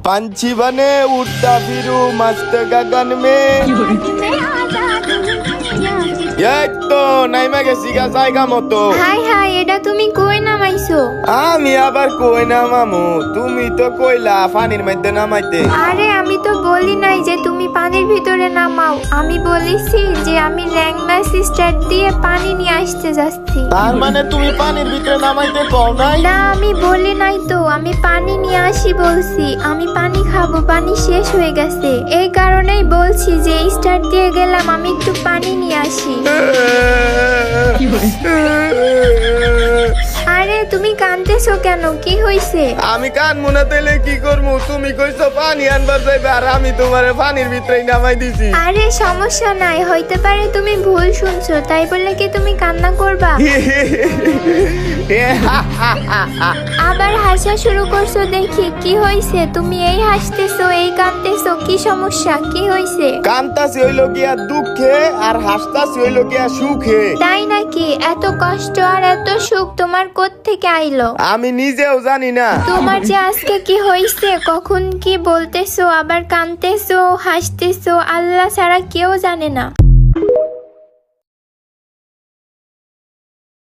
पंछी बने उड़ता फिरू मस्त गगन में এই তো নাইমা গেছি গা জায়গা মতো। হাই হাই, এটা তুমি কই নামাইছো? আমি আবার কই নামামু, তুমি তো কইলা পানির মধ্যে নামাইতে। আরে আমি তো বলি নাই যে তুমি পানির ভিতরে নামাও, আমি বলেছি যে আমি ল্যাংমা সিস্টার দিয়ে পানি নিয়ে আসতে যাচ্ছি। তার মানে তুমি পানির ভিতরে নামাইতে কও নাই? না আমি বলি নাই তো, আমি পানি নিয়ে আসি বলছি। আমি পানি খাবো, পানি শেষ হয়ে গেছে, এই কারণেই বলছি যে স্টার দিয়ে গেলাম, আমি একটু পানি নিয়ে আসি। আরে তুমি কাঁদতেছো কেন, কি হইছে? আমি কান মুনা তেলে কি করমু, তুমি কইছো পানি আনবার যাইবে আর আমি তোমারে পানির ভিতরেই নামাই দিছি। আরে সমস্যা নাই, হইতে পারে তুমি ভুল শুনছো, তাই বললে কি তুমি কান্না করবা? আবার হাসা শুরু করছো দেখি, কি হইছে? তুমি এই হাসতেছো এই কাঁদতেছো, কি সমস্যা, কি হইছে? কান্তাছি হইলো গিয়া দুঃখে আর হাসতাছি হইলো গিয়া সুখে। তাই নাকি? এত কষ্ট আর এত সুখ তোমার কোত্থেকে আইলো? আমি নিজেও জানি না। তোমার যে আজকে কি হইছে, কখন কি বলতেছো, আবার কাঁদতেছো হাসতেছো, আল্লাহ ছাড়া কেউ জানে না।